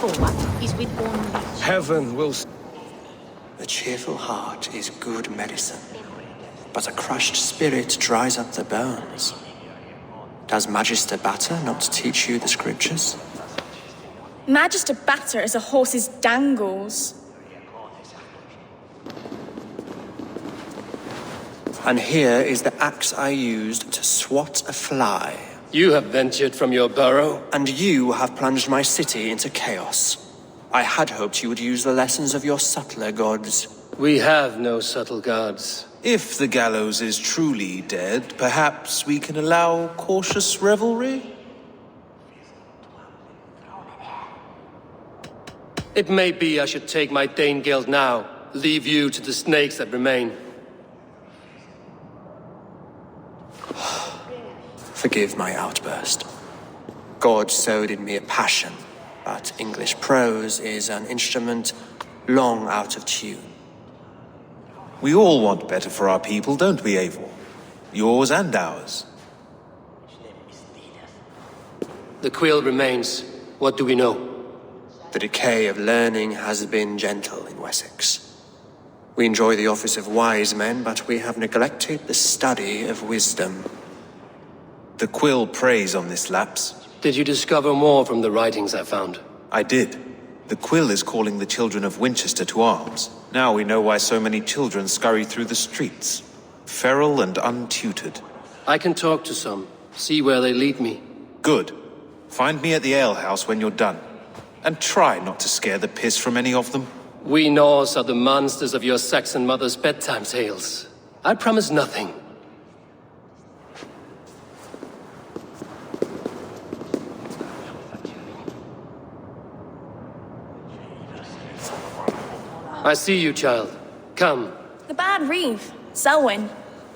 forward is with one reach. Heaven will... A cheerful heart is good medicine, but a crushed spirit dries up the bones. Does Magister Batter not teach you the scriptures? Magister Batter is a horse's dangles. And here is the axe I used to swat a fly. You have ventured from your burrow. And you have plunged my city into chaos. I had hoped you would use the lessons of your subtler gods. We have no subtle gods. If the gallows is truly dead, perhaps we can allow cautious revelry? It may be I should take my Dane guild now, leave you to the snakes that remain. Forgive my outburst. God sowed in me a passion, but English prose is an instrument long out of tune. We all want better for our people, don't we, Eivor? Yours and ours. The quill remains. What do we know? The decay of learning has been gentle in Wessex. We enjoy the office of wise men, but we have neglected the study of wisdom. The quill preys on this lapse. Did you discover more from the writings I found? I did. The quill is calling the children of Winchester to arms. Now we know why so many children scurry through the streets, feral and untutored. I can talk to some, see where they lead me. Good. Find me at the alehouse when you're done. And try not to scare the piss from any of them. We Norse are the monsters of your Saxon mother's bedtime tales. I promise nothing. I see you, child. Come. The bad reeve, Selwyn.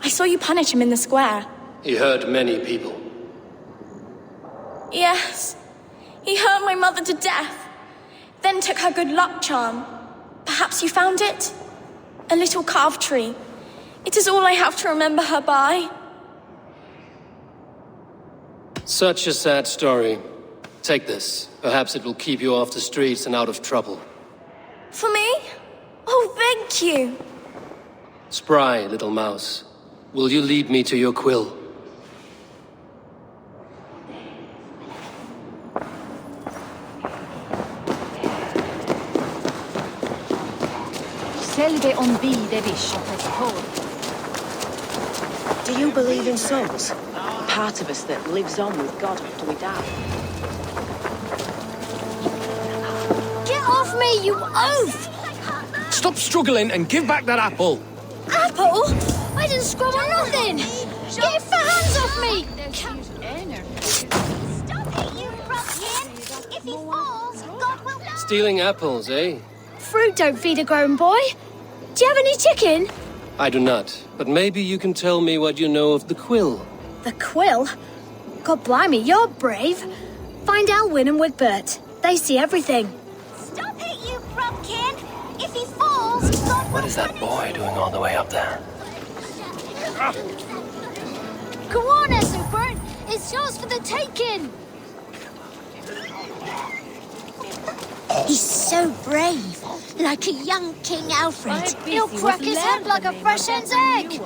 I saw you punish him in the square. He hurt many people. Yes. He hurt my mother to death. Then took her good luck charm. Perhaps you found it? A little carved tree. It is all I have to remember her by. Such a sad story. Take this. Perhaps it will keep you off the streets and out of trouble. For me? Oh, thank you. Spry, little mouse. Will you lead me to your quill? Do you believe in souls? Part of us that lives on with God after we die. Get off me, you oaf! Stop struggling and give back that apple! Apple? I didn't scrub on nothing! Get your hands off me! Stop it, you ruffian! If he falls, God will know! Stealing apples, eh? Fruit don't feed a grown boy. Do you have any chicken? I do not, but maybe you can tell me what you know of the quill. The quill? God blimey, you're brave. Find Elwyn and Wigbert. They see everything. Stop it, you ruffian! If he falls, God will... What is that boy doing all the way up there? Come on, Esselbert! It's yours for the taking! He's so brave, like a young King Alfred. He'll crack his head like a fresh hen's egg!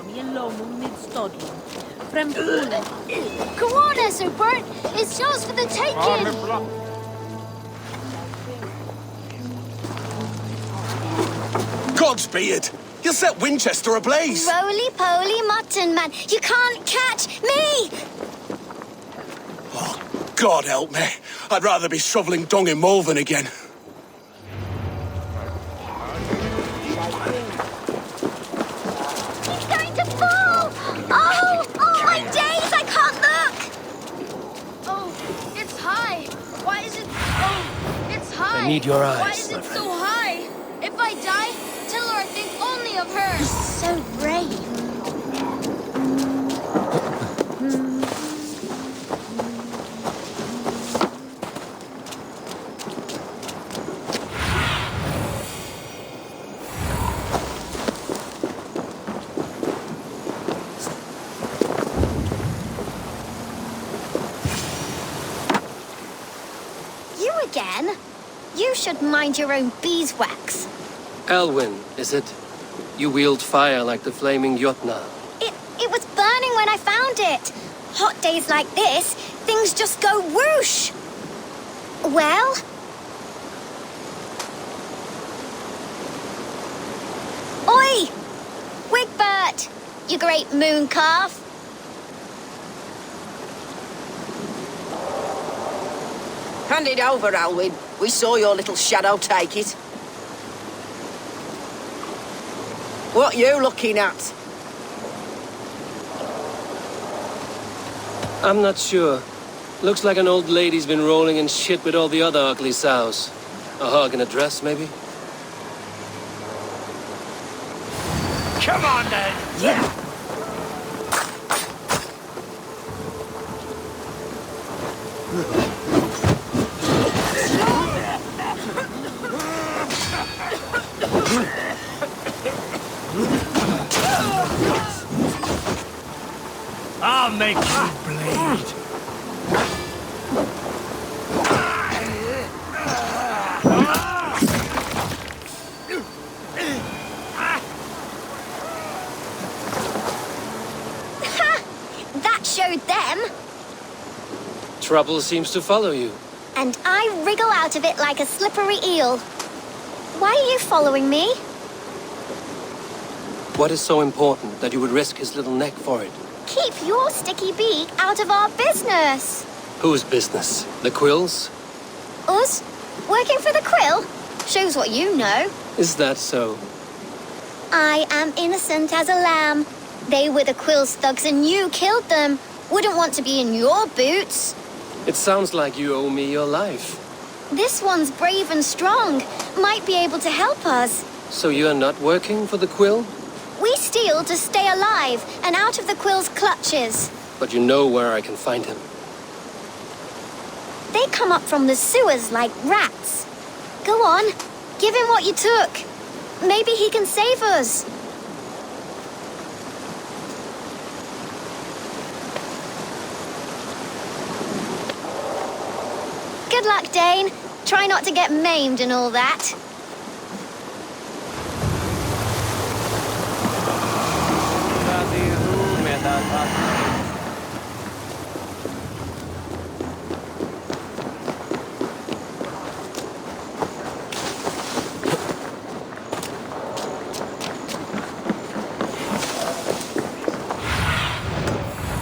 Come on, Esselbert! It's yours for the taking! Godspeed! You'll set Winchester ablaze! Roly-poly mutton man, you can't catch me! Oh, God help me. I'd rather be shoveling dung in Malvern again. He's going to fall! Oh, my days, I can't look! Oh, it's high. Why is it... Oh, it's high. I need your eyes, Why is it so high? If I die, tell her I think only of her. He's so brave. You again? You should mind your own beeswax. Elwyn, is it? You wield fire like the flaming Jotnar. It was burning when I found it. Hot days like this, things just go whoosh. Well? Oi! Wigbert! You great moon calf. Hand it over, Alwyn. We saw your little shadow take it. What you looking at? I'm not sure. Looks like an old lady's been rolling in shit with all the other ugly sows. A hug and a dress, maybe? Come on, then! Yeah. I'll make you bleed. That showed them. Trouble seems to follow you. And I wriggle out of it like a slippery eel. Why are you following me? What is so important that you would risk his little neck for it? Keep your sticky beak out of our business. Whose business? The Quill's? Us? Working for the Quill? Shows what you know. Is that so? I am innocent as a lamb. They were the Quill's thugs and you killed them. Wouldn't want to be in your boots. It sounds like you owe me your life. This one's brave and strong. Might be able to help us. So you're not working for the Quill? We steal to stay alive and out of the Quill's clutches. But you know where I can find him. They come up from the sewers like rats. Go on, give him what you took. Maybe he can save us. Good luck, Dane. Try not to get maimed and all that.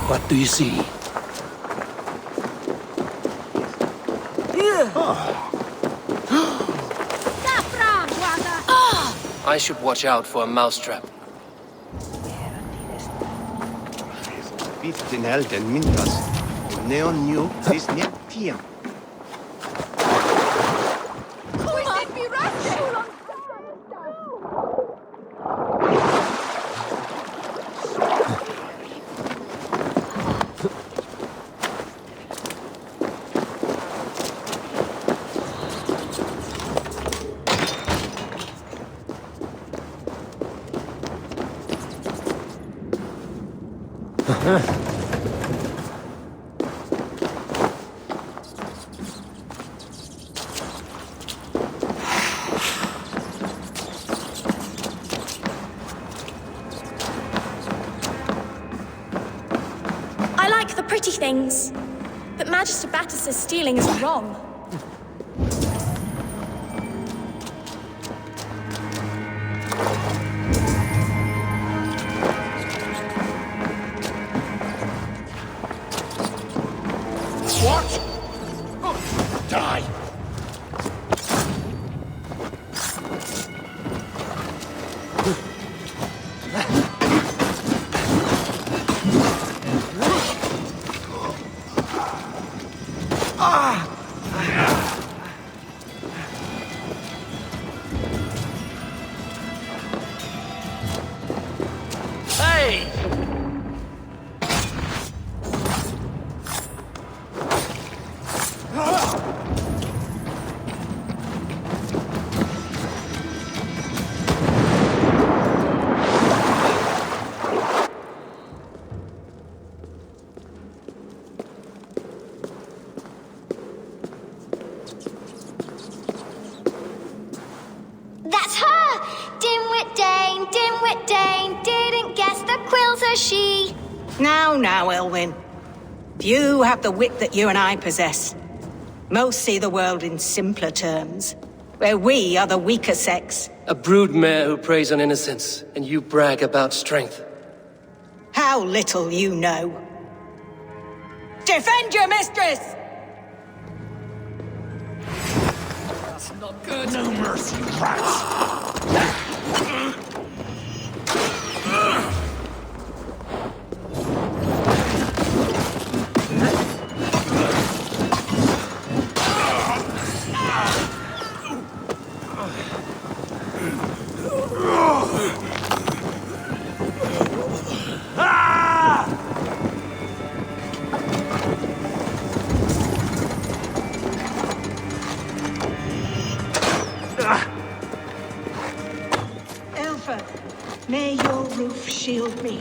What do you see? I should watch out for a mousetrap. Bitte helden mintas. Neon new this net team. I like the pretty things, but Magister Battus's stealing is wrong. What? Oh, die! wit Dane didn't guess the quill's a she. Now, Elwyn. You have the wit that you and I possess. Most see the world in simpler terms, where we are the weaker sex. A broodmare who preys on innocence, and you brag about strength. How little you know. Defend your mistress! That's not good. No mercy, rats! Elfa, may your roof shield me.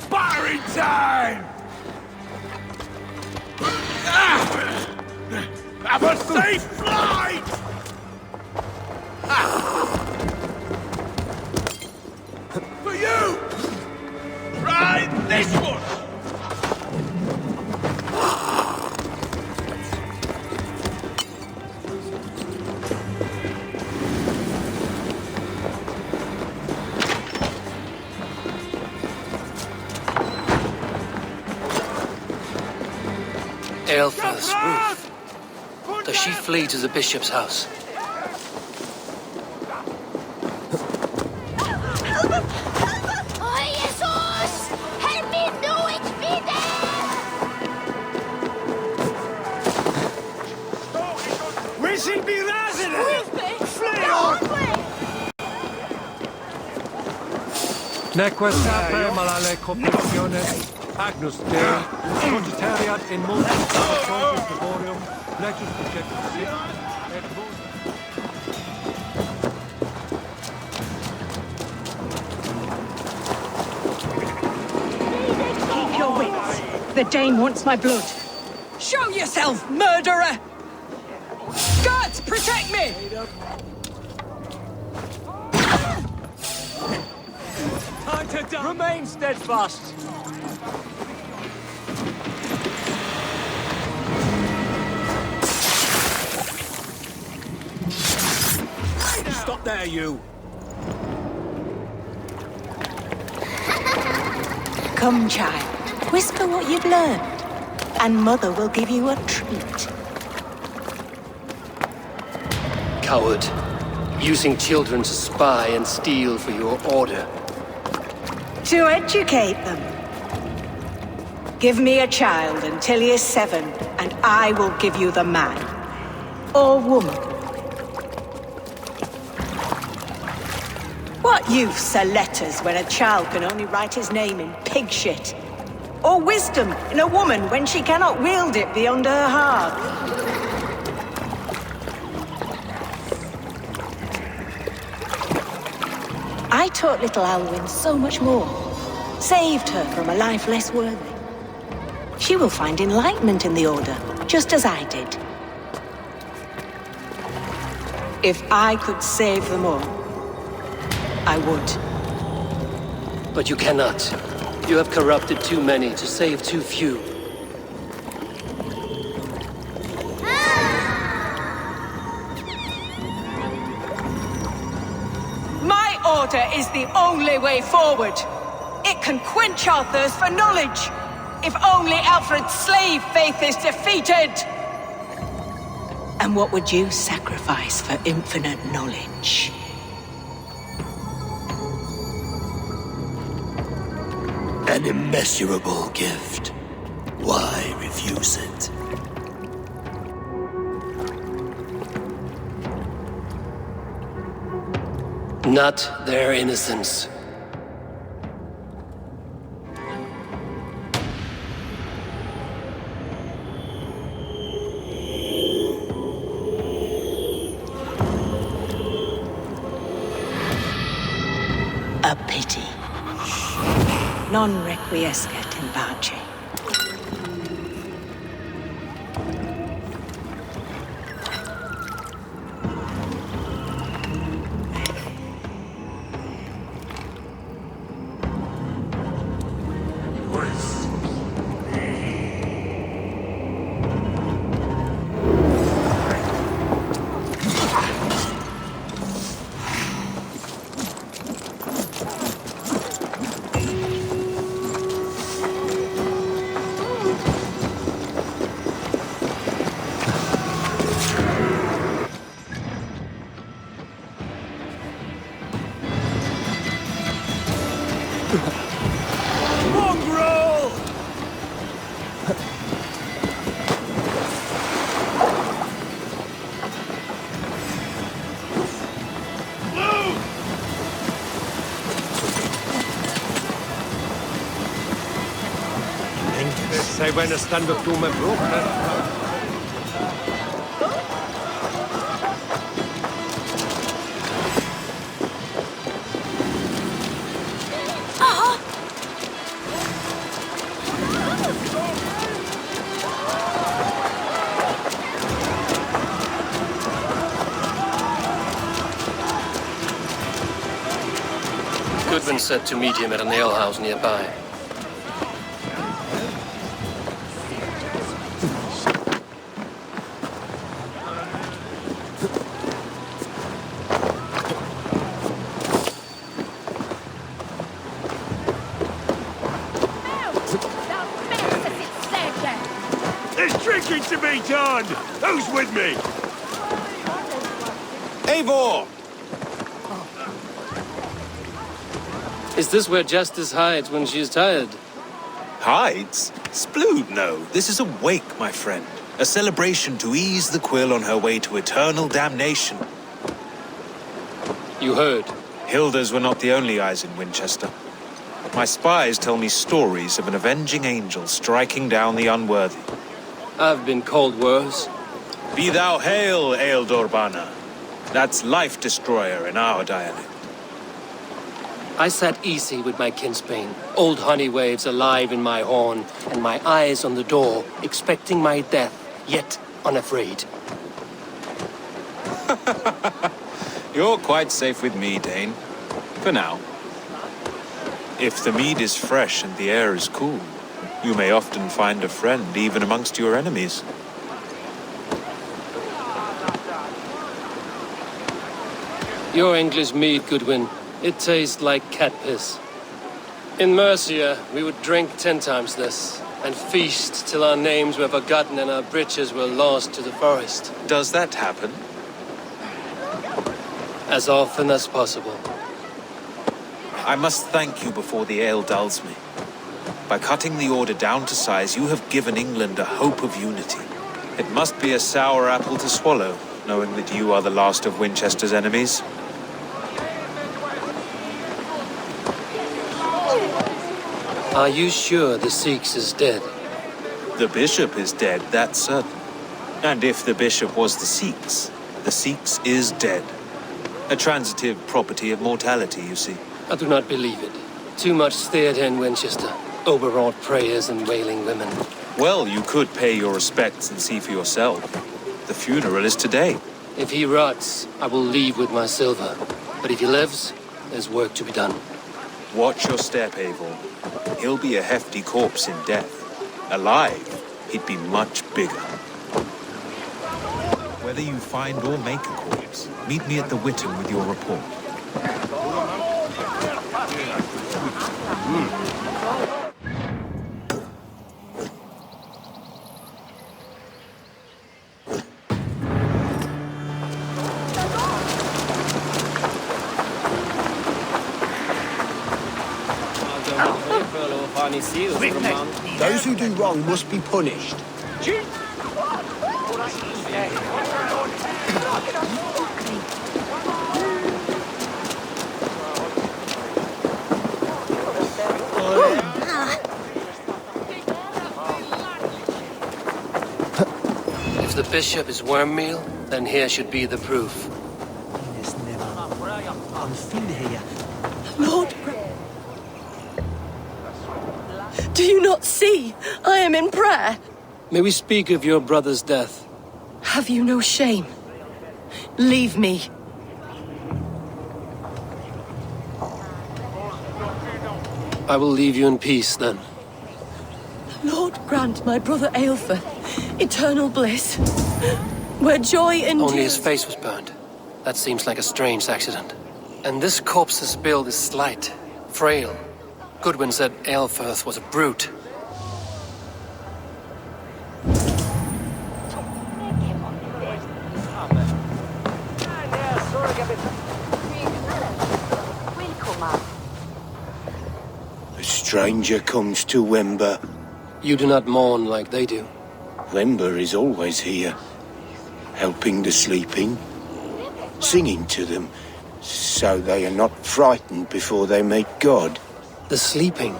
Firing time! Have a safe flight! For you! Try this one! Aelfa's roof. Does she flee to the bishop's house? Oh, Jesus! Help me know it's me there! We should be resident! Flee on! Neque saper malale compulsiones, Agnus Dei, Cogitariat in multis propos laborium, legus projectus sit, et vos... Keep your wits. The Dane wants my blood. Show yourself, murderer! Guards, protect me! Time to die! Remain steadfast! Stop there, you! Come, child. Whisper what you've learned, and Mother will give you a treat. Coward. Using children to spy and steal for your order. To educate them. Give me a child until he is 7, and I will give you the man. Or woman. What use are letters when a child can only write his name in pig shit? Or wisdom in a woman when she cannot wield it beyond her heart? I taught little Alwyn so much more. Saved her from a life less worthy. She will find enlightenment in the Order, just as I did. If I could save them all, I would. But you cannot. You have corrupted too many to save too few. My order is the only way forward. It can quench our thirst for knowledge. If only Alfred's slave faith is defeated. And what would you sacrifice for infinite knowledge? An immeasurable gift. Why refuse it? Not their innocence. A pity. Non requiescat in pace. Mongrel! Say when a stand-up to my broke. Goodwin said to meet him at an alehouse nearby. There's drinking to be done! Who's with me? Eivor! Is this where Justice hides when she's tired? Hides? Splood, no. This is a wake, my friend. A celebration to ease the quill on her way to eternal damnation. You heard. Hilda's were not the only eyes in Winchester. My spies tell me stories of an avenging angel striking down the unworthy. I've been called worse. Be thou hail, Ealdorbanna. That's Life Destroyer in our dialect. I sat easy with my kinsbane, old honey waves alive in my horn, and my eyes on the door, expecting my death, yet unafraid. You're quite safe with me, Dane. For now. If the mead is fresh and the air is cool, you may often find a friend even amongst your enemies. Your English mead, Goodwin. It tastes like cat piss. In Mercia, we would drink 10 times this, and feast till our names were forgotten and our britches were lost to the forest. Does that happen? As often as possible. I must thank you before the ale dulls me. By cutting the order down to size, you have given England a hope of unity. It must be a sour apple to swallow, knowing that you are the last of Winchester's enemies. Are you sure the Sikhs is dead? The bishop is dead, that's certain. And if the bishop was the Sikhs is dead. A transitive property of mortality, you see. I do not believe it. Too much theatre in Winchester. Overwrought prayers and wailing women. Well, you could pay your respects and see for yourself. The funeral is today. If he rots, I will leave with my silver. But if he lives, there's work to be done. Watch your step, Eivor. He'll be a hefty corpse in death. Alive, he'd be much bigger. Whether you find or make a corpse, meet me at the Witten with your report. Those who do wrong must be punished. If the bishop is worm meal, then here should be the proof. Lord, do you not see? I am in prayer. May we speak of your brother's death? Have you no shame? Leave me. I will leave you in peace, then. Lord, grant my brother Aelfer eternal bliss, where joy endures. Only his face was burned. That seems like a strange accident. And this corpse's build is slight, frail. Goodwin said Aelfirth was a brute. stranger comes to Wemba. You do not mourn like they do. Wemba is always here, helping the sleeping, singing to them, so they are not frightened before they meet God. The sleeping?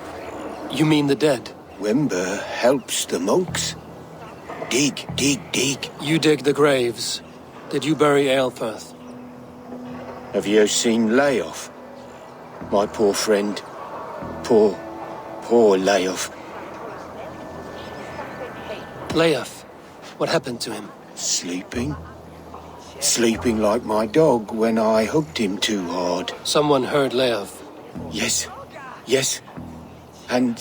You mean the dead? Wemba helps the monks. Dig, dig, dig. You dig the graves. Did you bury Aelfirth? Have you seen Layoff? My poor friend. Poor Layoff. Layoff? What happened to him? Sleeping. Sleeping like my dog when I hugged him too hard. Someone heard Layoff. Yes. And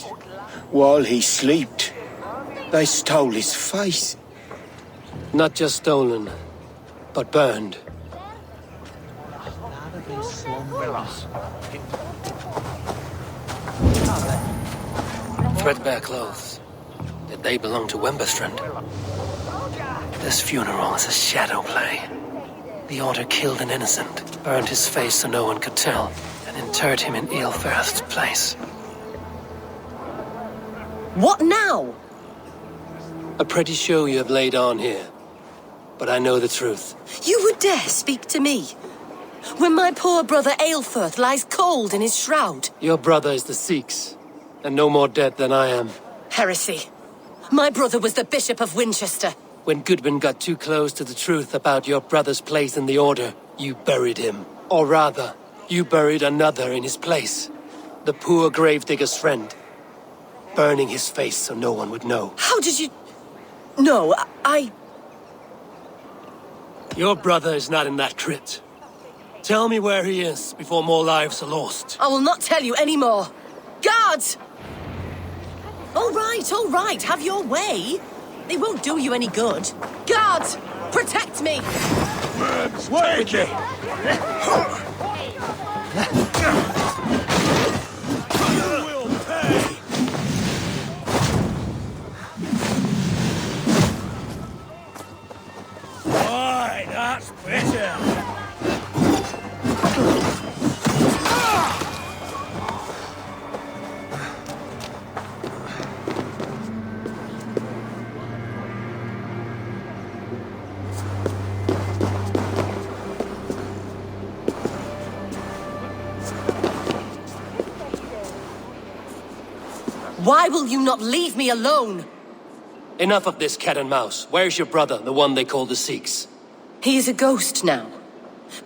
while he slept, they stole his face. Not just stolen, but burned. Threadbare clothes. Did they belong to Wembestrand? This funeral is a shadow play. The Order killed an innocent, burned his face so no one could tell, and interred him in Aelfirth's place. What now? A pretty show you have laid on here. But I know the truth. You would dare speak to me? When my poor brother Aelfirth lies cold in his shroud. Your brother is the Sikhs, and no more dead than I am. Heresy. My brother was the Bishop of Winchester. When Goodwin got too close to the truth about your brother's place in the Order, you buried him. Or rather, you buried another in his place. The poor gravedigger's friend. Burning his face so no one would know. How did you... No, I... Your brother is not in that crypt. Tell me where he is before more lives are lost. I will not tell you any more. Guards! All right, have your way. They won't do you any good. Guards, protect me! Take it! You will pay! Right, that's better. Why will you not leave me alone? Enough of this cat and mouse. Where's your brother, the one they call the Sikhs? He is a ghost now,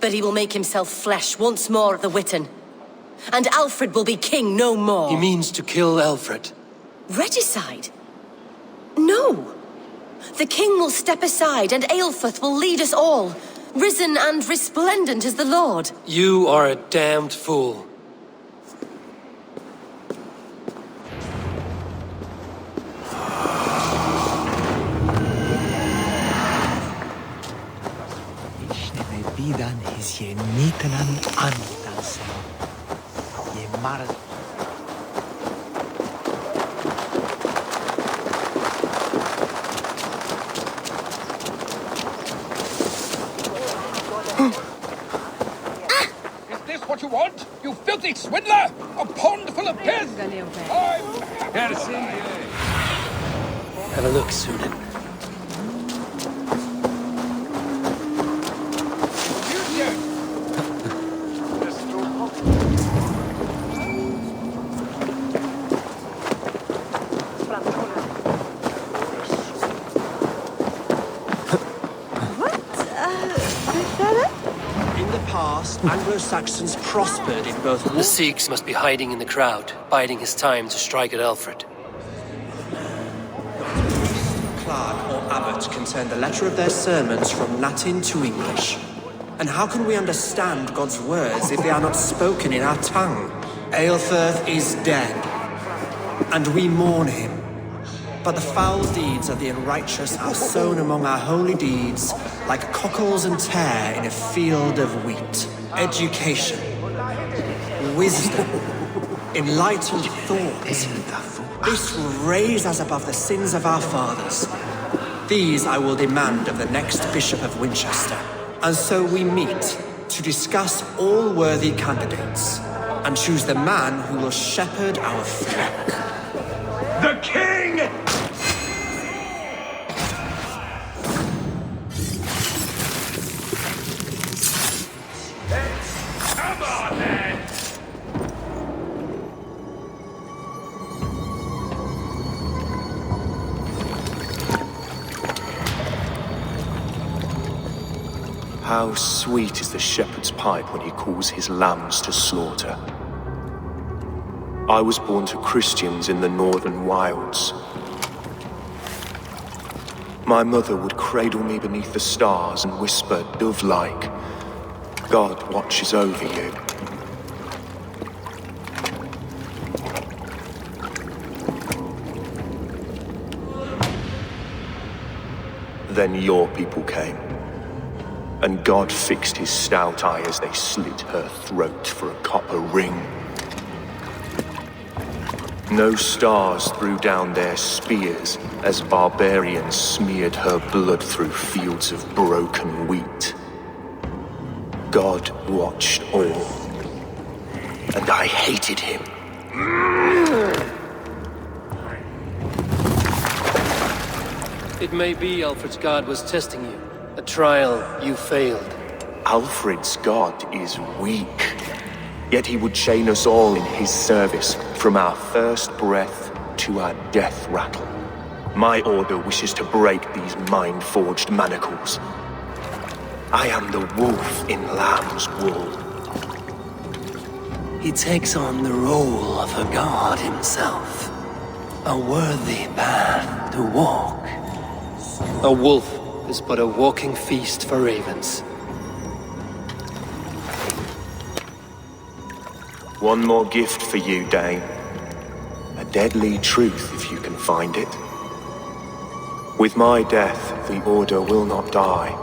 but he will make himself flesh once more at the Witten. And Alfred will be king no more. He means to kill Alfred. Regicide? No. The king will step aside and Aelfirth will lead us all, risen and resplendent as the Lord. You are a damned fool. Bidan is je nitenan andansen. Je mar... Is this what you want? You filthy swindler! A pond full of piss! Have a look, Sunan. Anglo-Saxons prospered in both war... The Sikhs must be hiding in the crowd, biding his time to strike at Alfred. Clerk or abbot can turn the letter of their sermons from Latin to English. And how can we understand God's words if they are not spoken in our tongue? Aelfirth is dead, and we mourn him. But the foul deeds of the unrighteous are sown among our holy deeds, like cockles and tare in a field of wheat. Education, wisdom, enlightened thoughts. This will raise us above the sins of our fathers. These I will demand of the next Bishop of Winchester. And so we meet to discuss all worthy candidates. and choose the man who will shepherd our flock. The king! Come on, then! How sweet is the shepherd's pipe when he calls his lambs to slaughter. I was born to Christians in the northern wilds. My mother would cradle me beneath the stars and whisper, dove-like, God watches over you. Then your people came. And God fixed his stout eye as they slit her throat for a copper ring. No stars threw down their spears as barbarians smeared her blood through fields of broken wheat. God watched all, and I hated him. It may be Alfred's God was testing you. A trial you failed. Alfred's God is weak, yet he would chain us all in his service, from our first breath to our death rattle. My order wishes to break these mind-forged manacles. I am the wolf in lamb's wool. He takes on the role of a god himself. A worthy path to walk. A wolf is but a walking feast for ravens. One more gift for you, Dane. A deadly truth, if you can find it. With my death, the Order will not die.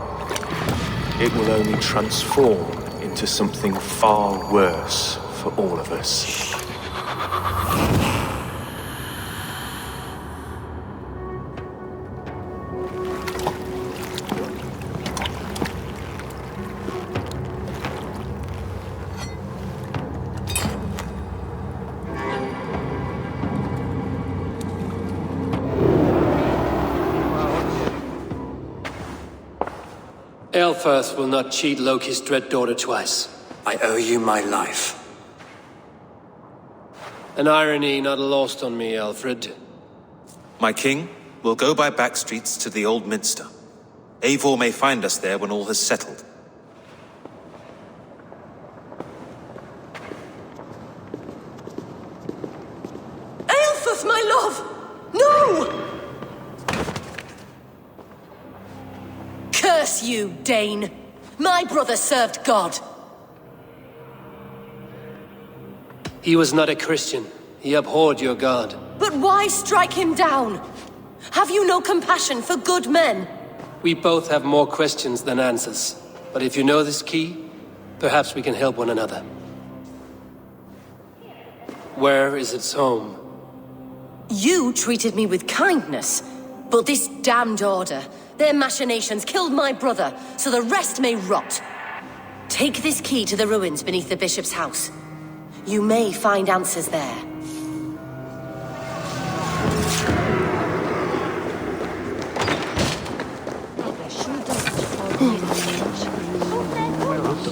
It will only transform into something far worse for all of us. Aelfirth will not cheat Loki's dread daughter twice. I owe you my life. An irony not lost on me, Alfred. My king will go by back streets to the Old Minster. Eivor may find us there when all has settled. Aelfirth, my love! No! Curse you, Dane! My brother served God! He was not a Christian. He abhorred your God. But why strike him down? Have you no compassion for good men? We both have more questions than answers. But if you know this key, perhaps we can help one another. Where is its home? You treated me with kindness, but this damned Order, their machinations killed my brother, so the rest may rot. Take this key to the ruins beneath the bishop's house. You may find answers there.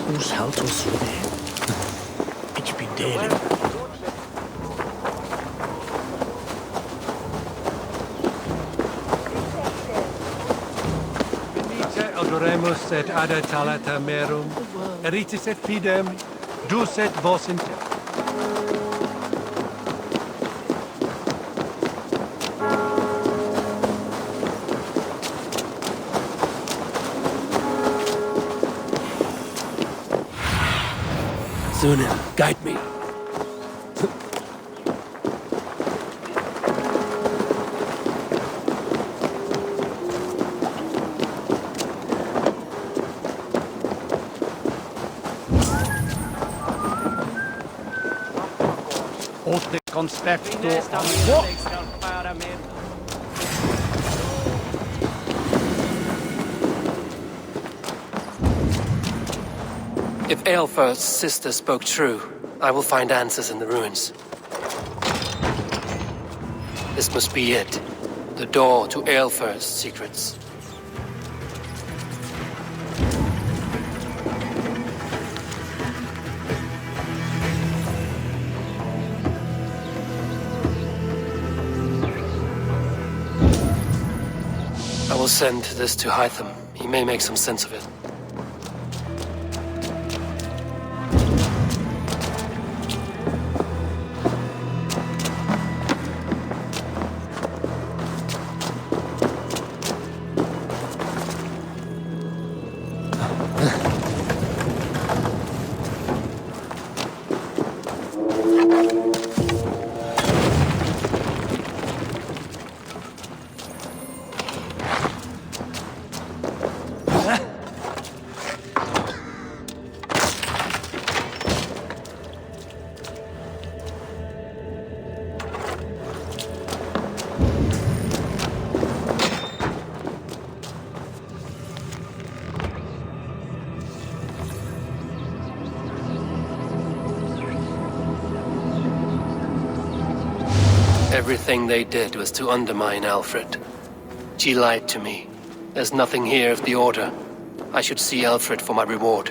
Ons houdt ons zo Ik ben delen. Adoremus et ada talata merum, eritis et fidem, dus et vos inter. Sunan, guide me. Åter konspecto. If Aelfirth's sister spoke true, I will find answers in the ruins. This must be it. The door to Aelfir's secrets. I will send this to Hytham. He may make some sense of it. Everything they did was to undermine Alfred. She lied to me. There's nothing here of the Order. I should see Alfred for my reward.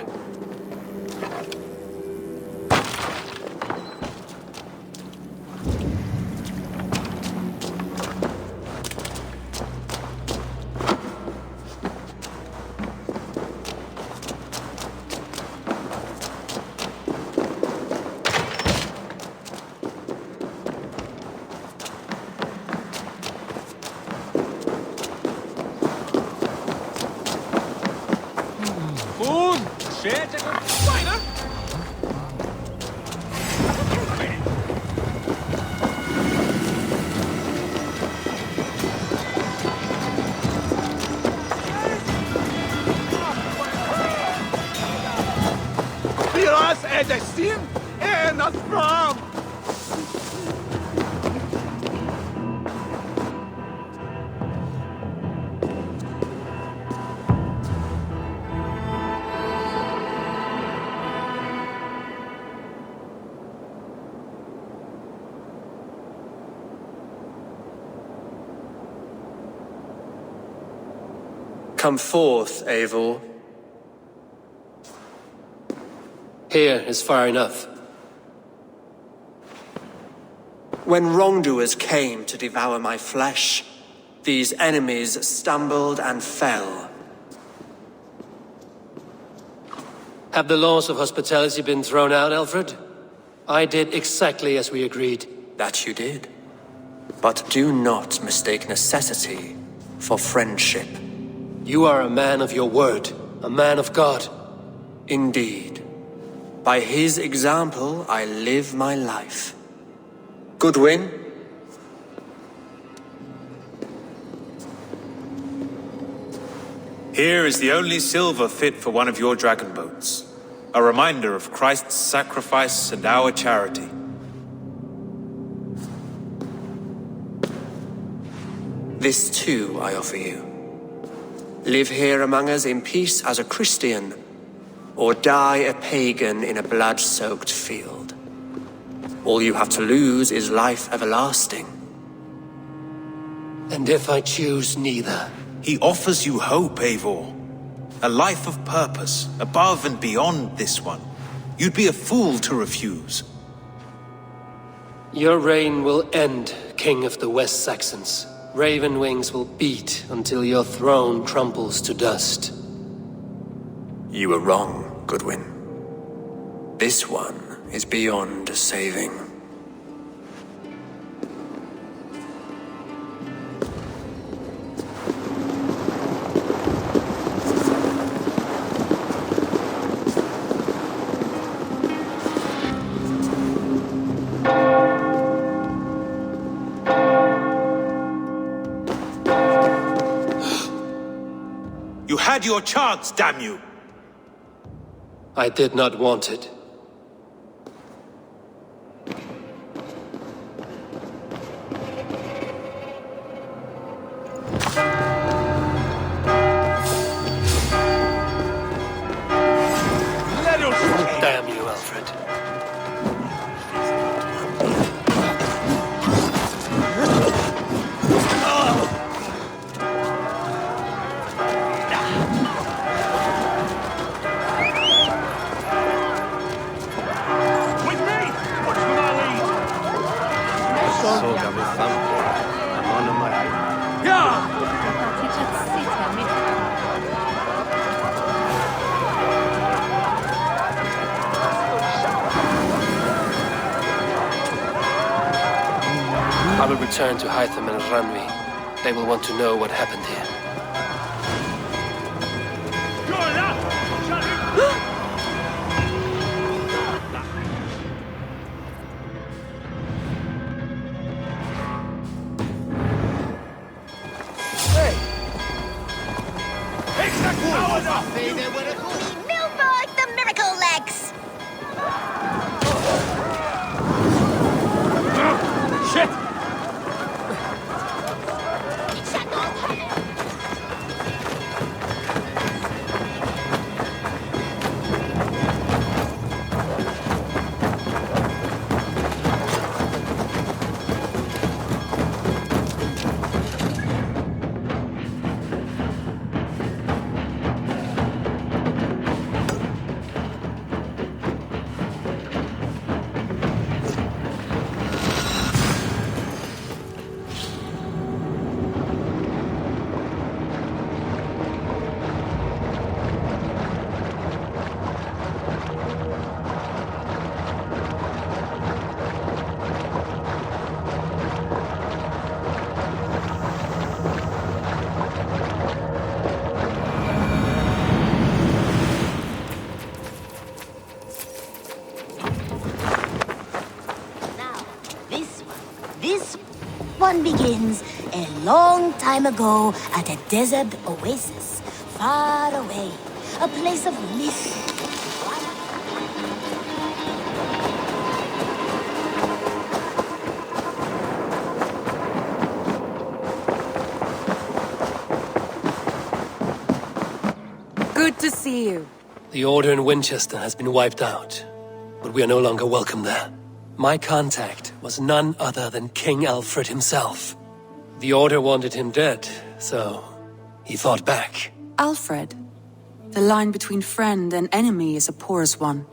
Come forth, Eivor. Here is far enough. When wrongdoers came to devour my flesh, these enemies stumbled and fell. Have the laws of hospitality been thrown out, Alfred? I did exactly as we agreed. That you did. But do not mistake necessity for friendship. You are a man of your word, a man of God. Indeed. By his example, I live my life. Goodwin? Here is the only silver fit for one of your dragon boats. A reminder of Christ's sacrifice and our charity. This too I offer you. Live here among us in peace as a Christian, or die a pagan in a blood-soaked field. All you have to lose is life everlasting. And if I choose neither? He offers you hope, Eivor. A life of purpose, above and beyond this one. You'd be a fool to refuse. Your reign will end, King of the West Saxons. Raven wings will beat until your throne crumbles to dust. You were wrong, Goodwin. This one is beyond saving. You had your chance, damn you! I did not want it. Damn you, Alfred. I will return to Hytham and Ranvi. They will want to know what happened here. Milborg, the miracle legs! Shit! One begins a long time ago at a desert oasis, far away, a place of mystery. Good to see you. The Order in Winchester has been wiped out, but we are no longer welcome there. My contact was none other than King Alfred himself. The Order wanted him dead, so he fought back. Alfred. The line between friend and enemy is a porous one.